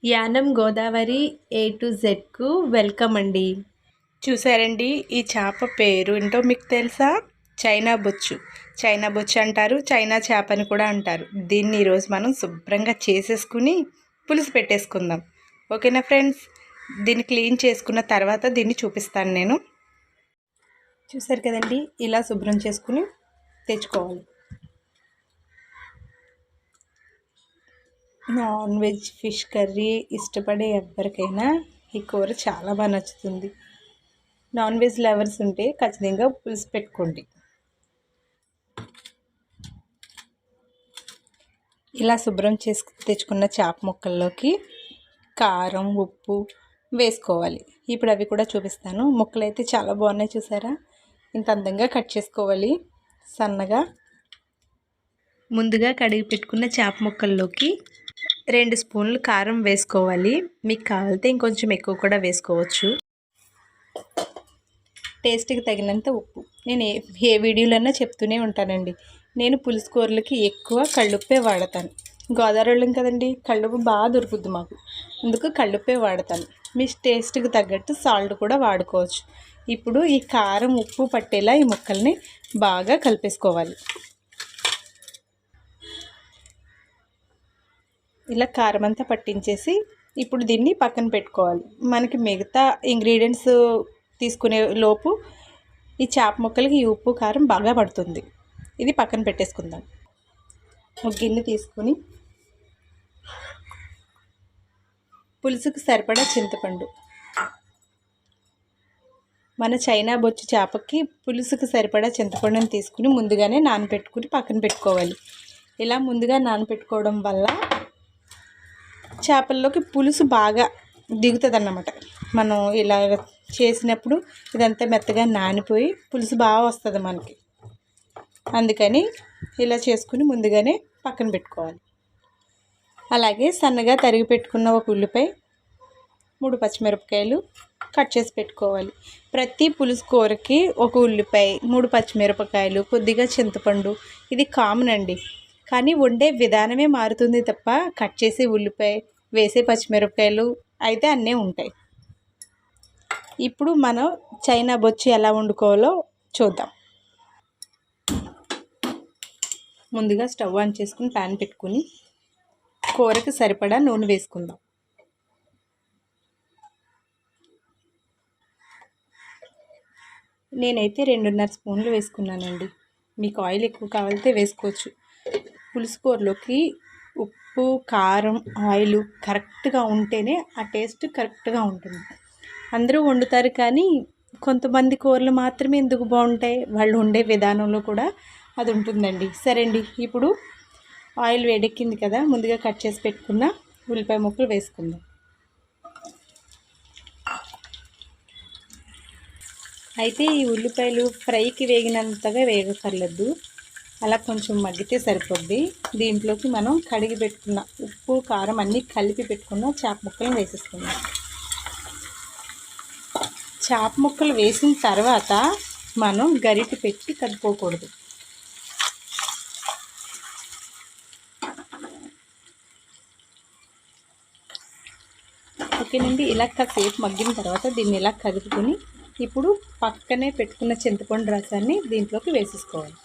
Yanam Godavari A to జెడ్కు welcome అండి. చూసారండి, ఈ చేప పేరు ఏంటో మీకు తెలుసా? చైనా బొచ్చు. చైనా బొచ్చు అంటారు, చైనా చేప అని కూడా అంటారు. దీన్ని ఈరోజు మనం శుభ్రంగా చేసేసుకుని పులుసు పెట్టేసుకుందాం. ఓకేనా ఫ్రెండ్స్? దీన్ని క్లీన్ చేసుకున్న తర్వాత దీన్ని చూపిస్తాను నేను. చూసారు కదండి, ఇలా శుభ్రం చేసుకుని తెచ్చుకోవాలి. నాన్ వెజ్ ఫిష్ కర్రీ ఇష్టపడే ఎవరికైనా ఈ కూర చాలా బాగా నచ్చుతుంది. నాన్ వెజ్ లవర్స్ ఉంటే ఖచ్చితంగా పులుసు పెట్టుకోండి. ఇలా శుభ్రం చేసి తెచ్చుకున్న చేప ముక్కల్లోకి కారం, ఉప్పు వేసుకోవాలి. ఇప్పుడు అవి కూడా చూపిస్తాను. ముక్కలు అయితే చాలా బాగున్నాయి, చూసారా? ఇంత అందంగా కట్ చేసుకోవాలి సన్నగా. ముందుగా కడిగి పెట్టుకున్న చేప ముక్కల్లోకి 2 స్పూన్లు కారం వేసుకోవాలి. మీకు కావాలితే ఇంకొంచెం ఎక్కువ కూడా వేసుకోవచ్చు. టేస్ట్కి తగినంత ఉప్పు. నేను ఏ వీడియోలన్నా చెప్తూనే ఉంటానండి. నేను పులుసు కూరలకి ఎక్కువ కళ్ళుప్పే వాడతాను. గోదావరిలో కదండి, కళ్ళుప్పు బాగా దొరుకుద్ది మాకు, అందుకు కళ్ళుప్పే వాడతాను. మీ టేస్ట్కి తగ్గట్టు సాల్ట్ కూడా వాడుకోవచ్చు. ఇప్పుడు ఈ కారం ఉప్పు పట్టేలా ఈ ముక్కల్ని బాగా కలిపేసుకోవాలి. ఇలా కారం అంతా పట్టించేసి ఇప్పుడు దీన్ని పక్కన పెట్టుకోవాలి. మనకి మిగతా ఇంగ్రీడియంట్స్ తీసుకునే లోపు ఈ చేప ముక్కలకి ఈ ఉప్పు కారం బాగా పడుతుంది. ఇది పక్కన పెట్టేసుకుందాం. ఒక గిన్నె తీసుకొని పులుసుకు సరిపడా చింతపండు, మన చైనా బొచ్చు చేపకి పులుసుకు సరిపడా చింతపండుని తీసుకుని ముందుగానే నానబెట్టుకుని పక్కన పెట్టుకోవాలి. ఇలా ముందుగా నానబెట్టుకోవడం వల్ల చేపల్లోకి పులుసు బాగా దిగుతుంది అన్నమాట. మనం ఇలా చేసినప్పుడు ఇదంతా మెత్తగా నానిపోయి పులుసు బాగా వస్తుంది మనకి. అందుకని ఇలా చేసుకుని ముందుగానే పక్కన పెట్టుకోవాలి. అలాగే సన్నగా తరిగి పెట్టుకున్న ఒక ఉల్లిపాయ, 3 పచ్చిమిరపకాయలు కట్ చేసి పెట్టుకోవాలి. ప్రతి పులుసు కూరకి ఒక ఉల్లిపాయ, 3 పచ్చిమిరపకాయలు, కొద్దిగా చింతపండు ఇది కామన్ అండి. కానీ వండే విధానమే మారుతుంది తప్ప కట్ చేసే ఉల్లిపాయ, వేసే పచ్చిమిరపకాయలు అయితే అన్నీ ఉంటాయి. ఇప్పుడు మనం చైనా బొచ్చు ఎలా వండుకోవాలో చూద్దాం. ముందుగా స్టవ్ ఆన్ చేసుకుని ప్యాన్ పెట్టుకుని కూరకి సరిపడా నూనె వేసుకుందాం. నేనైతే 2.5 స్పూన్లు వేసుకున్నానండి. మీకు ఆయిల్ ఎక్కువ కావాలితే వేసుకోవచ్చు. పులుసు కూరలోకి ఉప్పు, కారం, ఆయిల్ కరెక్ట్గా ఉంటేనే ఆ టేస్ట్ కరెక్ట్గా ఉంటుంది. అందరూ వండుతారు కానీ కొంతమంది కూరలు మాత్రమే ఎందుకు బాగుంటాయి, వాళ్ళు వండే విధానంలో కూడా అది ఉంటుందండి. సరే అండి, ఇప్పుడు ఆయిల్ వేడెక్కింది కదా, ముందుగా కట్ చేసి పెట్టుకున్న ఉల్లిపాయ ముక్కలు వేసుకుందాం. అయితే ఈ ఉల్లిపాయలు ఫ్రైకి వేగినంతగా వేగకర్లేదు, అలా కొంచెం మగ్గితే సరిపోద్ది. దీంట్లోకి మనం కడిగి పెట్టుకున్న ఉప్పు, కారం అన్నీ కలిపి పెట్టుకున్న చేప ముక్కలను వేసేసుకుందాం. చేప ముక్కలు వేసిన తర్వాత మనం గరిటె పెట్టి కలుపుకోకూడదు. ఓకేనండి, ఇలా కాసేపు మగ్గిన తర్వాత దీన్ని ఇలా కలుపుకొని ఇప్పుడు పక్కనే పెట్టుకున్న చింతపండు రసాన్ని దీంట్లోకి వేసేసుకోవాలి.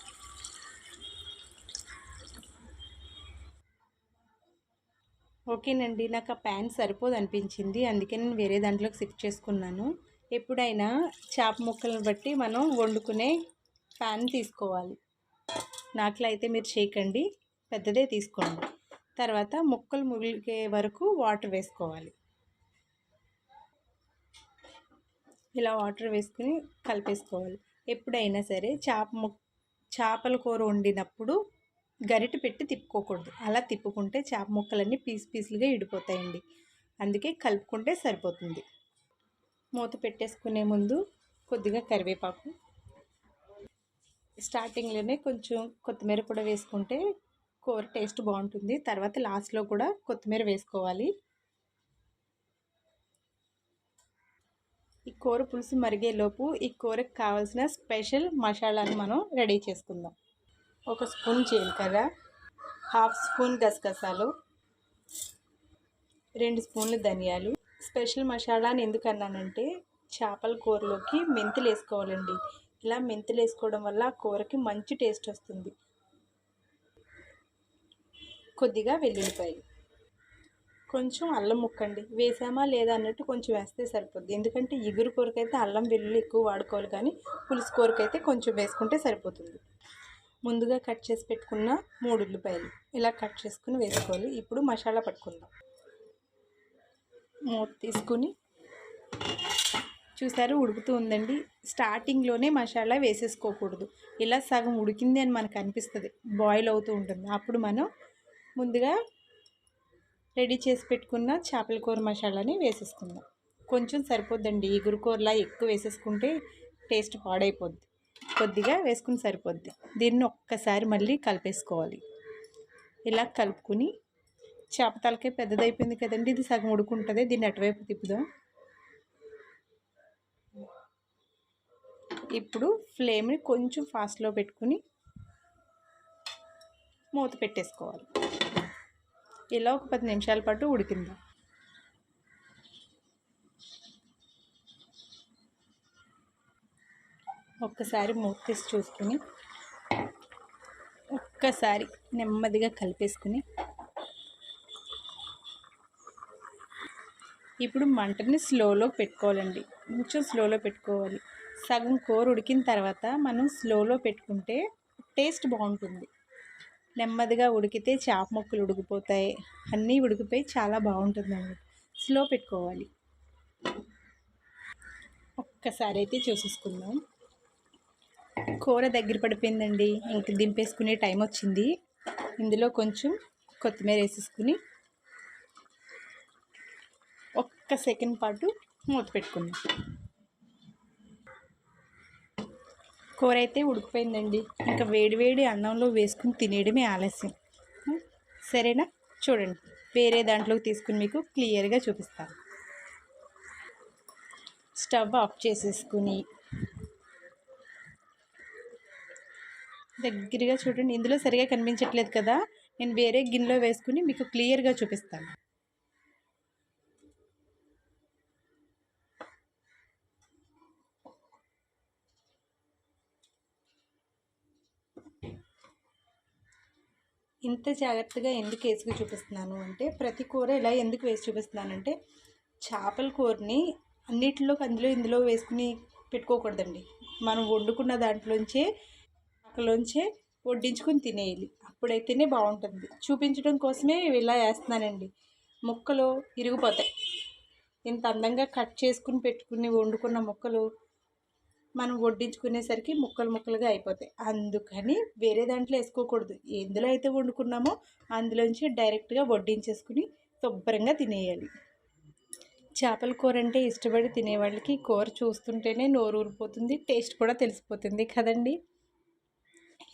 ఓకేనండి, నాకు ఆ ప్యాన్ సరిపోదు అనిపించింది, అందుకే నేను వేరే దాంట్లోకి షిఫ్ట్ చేసుకున్నాను. ఎప్పుడైనా చేప ముక్కలను బట్టి మనం వండుకునే ప్యాన్ తీసుకోవాలి. నాకులో అయితే మీరు చేయకండి, పెద్దదే తీసుకోండి. తర్వాత ముక్కలు ముగిగే వరకు వాటర్ వేసుకోవాలి. ఇలా వాటర్ వేసుకుని కలిపేసుకోవాలి. ఎప్పుడైనా సరే చేపల కూర వండినప్పుడు గరిటె పెట్టి తిప్పుకోకూడదు. అలా తిప్పుకుంటే చేప ముక్కలన్నీ పీసులుగా ఇడిపోతాయండి. అందుకే కలుపుకుంటే సరిపోతుంది. మూత పెట్టేసుకునే ముందు కొద్దిగా కరివేపాకు, స్టార్టింగ్లోనే కొంచెం కొత్తిమీర కూడా వేసుకుంటే కూర టేస్ట్ బాగుంటుంది. తర్వాత లాస్ట్లో కూడా కొత్తిమీర వేసుకోవాలి. ఈ కూర పులుసు మరిగేలోపు ఈ కూరకు కావాల్సిన స్పెషల్ మసాలాను మనం రెడీ చేసుకుందాం. 1 స్పూన్ జీలకర్ర, 1/2 స్పూన్ గసగసాలు, 2 స్పూన్లు ధనియాలు. స్పెషల్ మసాలా అని ఎందుకు అన్నానంటే చేపల కూరలోకి మెంతులు వేసుకోవాలండి. ఇలా మెంతులు వేసుకోవడం వల్ల కూరకి మంచి టేస్ట్ వస్తుంది. కొద్దిగా వెల్లుల్లిపాయలు, కొంచెం అల్లం ముక్కండి. వేసామా లేదా అన్నట్టు కొంచెం వేస్తే సరిపోద్ది. ఎందుకంటే ఇగురు కూరకైతే అల్లం వెల్లుల్లి ఎక్కువ వాడుకోవాలి, కానీ పులుసు కూరకైతే కొంచెం వేసుకుంటే సరిపోతుంది. ముందుగా కట్ చేసి పెట్టుకున్న 3 ఉల్లిపాయలు ఇలా కట్ చేసుకుని వేసుకోవాలి. ఇప్పుడు మసాలా పట్టుకుందాం. మూత తీసుకుని చూసారు ఉడుకుతూ ఉందండి. స్టార్టింగ్లోనే మసాలా వేసేసుకోకూడదు. ఇలా సగం ఉడికింది అని మనకు అనిపిస్తుంది, బాయిల్ అవుతూ ఉంటుంది. అప్పుడు మనం ముందుగా రెడీ చేసి పెట్టుకున్న చేపల కూర మసాలాని వేసేసుకుందాం. కొంచెం సరిపోద్దండి, ఇగురు కూరలా ఎక్కువ వేసేసుకుంటే టేస్ట్ పాడైపోద్ది. కొద్దిగా వేసుకుని సరిపోద్ది. దీన్ని ఒక్కసారి మళ్ళీ కలిపేసుకోవాలి. ఇలా కలుపుకుని చేప తలకాయ పెద్దదైపోయింది కదండి, ఇది సగం ఉడుకుంటుంది. దీన్ని అటువైపు తిప్పుదాం. ఇప్పుడు ఫ్లేమ్ని కొంచెం ఫాస్ట్లో పెట్టుకుని మూత పెట్టేసుకోవాలి. ఇలా ఒక 10 నిమిషాల పాటు ఉడికిందాం. ఒక్కసారి మూత తీసి చూసుకుని ఒక్కసారి నెమ్మదిగా కలిపేసుకుని ఇప్పుడు మంటని స్లోలో పెట్టుకోవాలండి. కొంచెం స్లోలో పెట్టుకోవాలి. సగం కూర ఉడికిన తర్వాత మనం స్లోలో పెట్టుకుంటే టేస్ట్ బాగుంటుంది. నెమ్మదిగా ఉడికితే చేప ముక్కలు ఉడికిపోతాయి, అన్నీ ఉడికిపోయి చాలా బాగుంటుందండి. స్లో పెట్టుకోవాలి. ఒక్కసారి అయితే చూసేసుకుందాం. కూర దగ్గర పడిపోయిందండి, ఇంక దింపేసుకునే టైం వచ్చింది. ఇందులో కొంచెం కొత్తిమీర వేసేసుకుని ఒక్క సెకండ్ పాటు మూత పెట్టుకుందాం. కూర అయితే ఉడికిపోయిందండి. ఇంకా వేడివేడి అన్నంలో వేసుకుని తినేయడమే ఆలస్యం. సరేనా? చూడండి, వేరే దాంట్లోకి తీసుకుని మీకు క్లియర్గా చూపిస్తాను. స్టవ్ ఆఫ్ చేసేసుకుని దగ్గరగా చూడండి. ఇందులో సరిగా కనిపించట్లేదు కదా, నేను వేరే గిన్నెలో వేసుకుని మీకు క్లియర్గా చూపిస్తాను. ఇంత జాగ్రత్తగా ఎందుకు వేసుకు చూపిస్తున్నాను అంటే, ప్రతి కూర ఇలా ఎందుకు వేసి చూపిస్తున్నానంటే, చేపల కూరని అన్నిటిలోకి ఇందులో వేసుకుని పెట్టుకోకూడదండి. మనం వండుకున్న దాంట్లోంచే వడ్డించుకొని తినేయాలి. అప్పుడైతేనే బాగుంటుంది. చూపించడం కోసమే ఇలా వేస్తున్నానండి. ముక్కలు ఇరిగిపోతాయి. ఇంత అందంగా కట్ చేసుకుని పెట్టుకుని వండుకున్న ముక్కలు మనం వడ్డించుకునేసరికి ముక్కలుగా అయిపోతాయి. అందుకని వేరే దాంట్లో వేసుకోకూడదు. ఎందులో అయితే వండుకున్నామో అందులోంచి డైరెక్ట్గా వడ్డించేసుకుని శుభ్రంగా తినేయాలి. చేపల కూర అంటే ఇష్టపడి తినేవాళ్ళకి కూర చూస్తుంటేనే నోరు ఊరిపోతుంది, టేస్ట్ కూడా తెలిసిపోతుంది కదండి.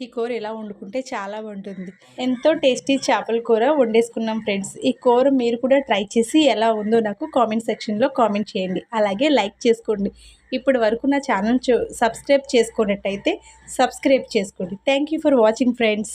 ఈ కూర ఇలా వండుకుంటే చాలా బాగుంటుంది. ఎంతో టేస్టీ చేపల కూర వండేసుకున్నాం ఫ్రెండ్స్. ఈ కూర మీరు కూడా ట్రై చేసి ఎలా ఉందో నాకు కామెంట్ సెక్షన్లో కామెంట్ చేయండి. అలాగే లైక్ చేసుకోండి. ఇప్పటి వరకు నా ఛానల్ సబ్స్క్రైబ్ చేసుకున్నట్టయితే సబ్స్క్రైబ్ చేసుకోండి. Thank you for watching friends.